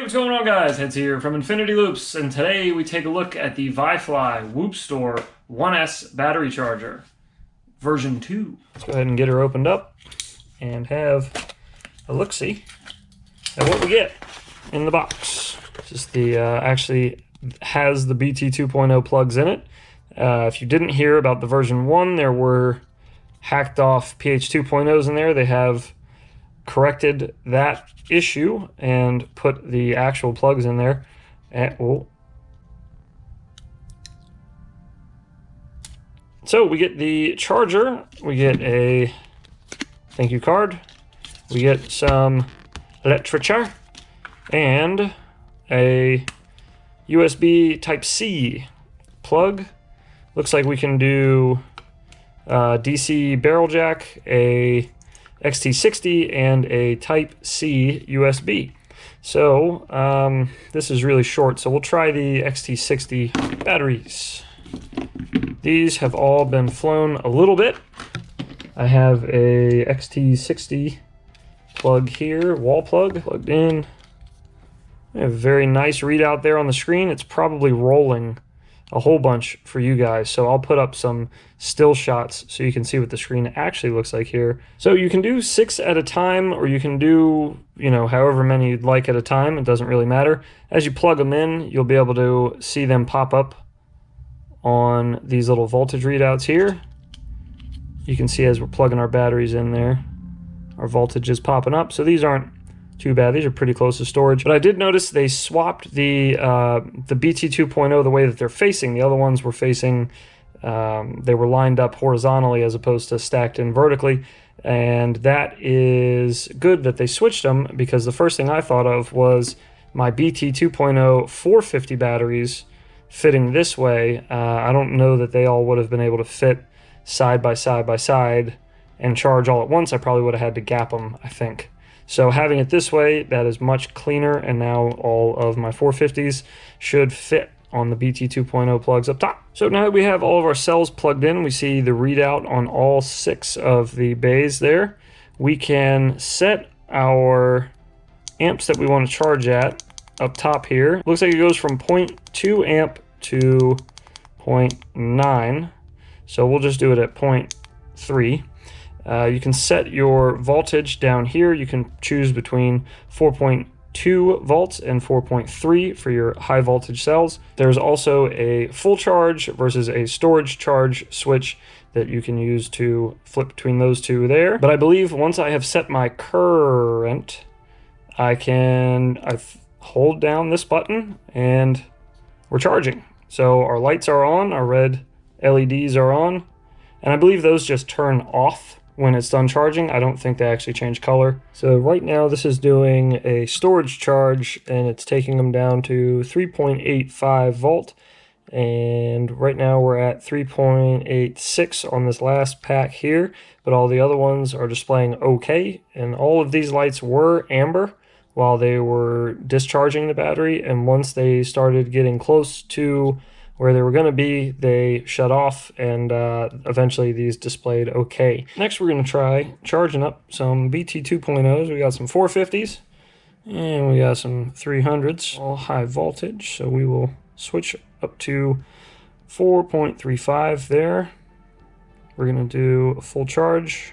what's going on, guys? Heads here from Infinity Loops, and today we take a look at the VIFLY Whoopstor 1S battery charger, version 2. Let's go ahead and get her opened up and have a look-see at what we get in the box. Just the actually has the BT 2.0 plugs in it. If you didn't hear about the version 1, there were hacked off PH 2.0s in there. They have corrected that issue and put the actual plugs in there. And, so we get the charger, we get a thank you card, we get some literature, and a USB Type-C plug. Looks like we can do DC barrel jack, a XT60, and a Type-C USB. So this is really short, so we'll try the XT60 batteries. These have all been flown a little bit. I have a XT60 plug here, wall plug, plugged in. I have a very nice readout there on the screen. It's probably rolling a whole bunch for you guys, so I'll put up some still shots so you can see what the screen actually looks like here. So you can do 6 at a time, or you can do, however many you'd like at a time. It doesn't really matter. As you plug them in, you'll be able to see them pop up on these little voltage readouts here. You can see as we're plugging our batteries in there, our voltage is popping up. So these aren't too bad. These are pretty close to storage. But I did notice they swapped the BT 2.0 the way that they're facing. The other ones were facing, they were lined up horizontally as opposed to stacked in vertically. And that is good that they switched them, because the first thing I thought of was my BT 2.0 450 batteries fitting this way. I don't know that they all would have been able to fit side by side and charge all at once. I probably would have had to gap them, I think. So having it this way, that is much cleaner, and now all of my 450s should fit on the BT 2.0 plugs up top. So now that we have all of our cells plugged in, we see the readout on all 6 of the bays there. We can set our amps that we want to charge at up top here. Looks like it goes from 0.2 amp to 0.9. So we'll just do it at 0.3. You can set your voltage down here. You can choose between 4.2 volts and 4.3 for your high voltage cells. There's also a full charge versus a storage charge switch that you can use to flip between those two there. But I believe once I have set my current, I hold down this button and we're charging. So our lights are on, our red LEDs are on, and I believe those just turn off when it's done charging. I don't think they actually change color. So right now this is doing a storage charge, and it's taking them down to 3.85 volt. And right now we're at 3.86 on this last pack here, but all the other ones are displaying okay. And all of these lights were amber while they were discharging the battery, and once they started getting close to where they were going to be, they shut off, and eventually these displayed okay. Next we're going to try charging up some BT 2.0s. We got some 450s and we got some 300s, all high voltage. So we will switch up to 4.35 there. We're going to do a full charge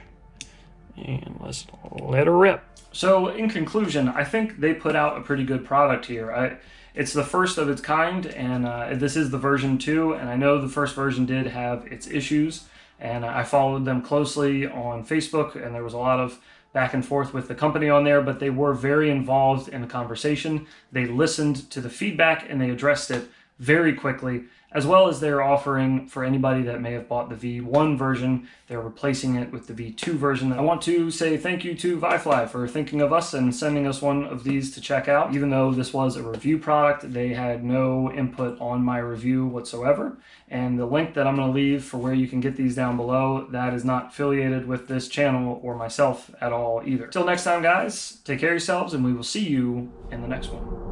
and let's let her rip. So in conclusion, I think they put out a pretty good product here. It's the first of its kind, and this is the version 2, and I know the first version did have its issues, and I followed them closely on Facebook, and there was a lot of back and forth with the company on there, but they were very involved in the conversation. They listened to the feedback, and they addressed it very quickly, as well as they're offering for anybody that may have bought the V1 version, they're replacing it with the V2 version. I want to say thank you to VIFLY for thinking of us and sending us one of these to check out. Even though this was a review product, they had no input on my review whatsoever. And the link that I'm going to leave for where you can get these down below, that is not affiliated with this channel or myself at all either. Till next time, guys, take care of yourselves, and we will see you in the next one.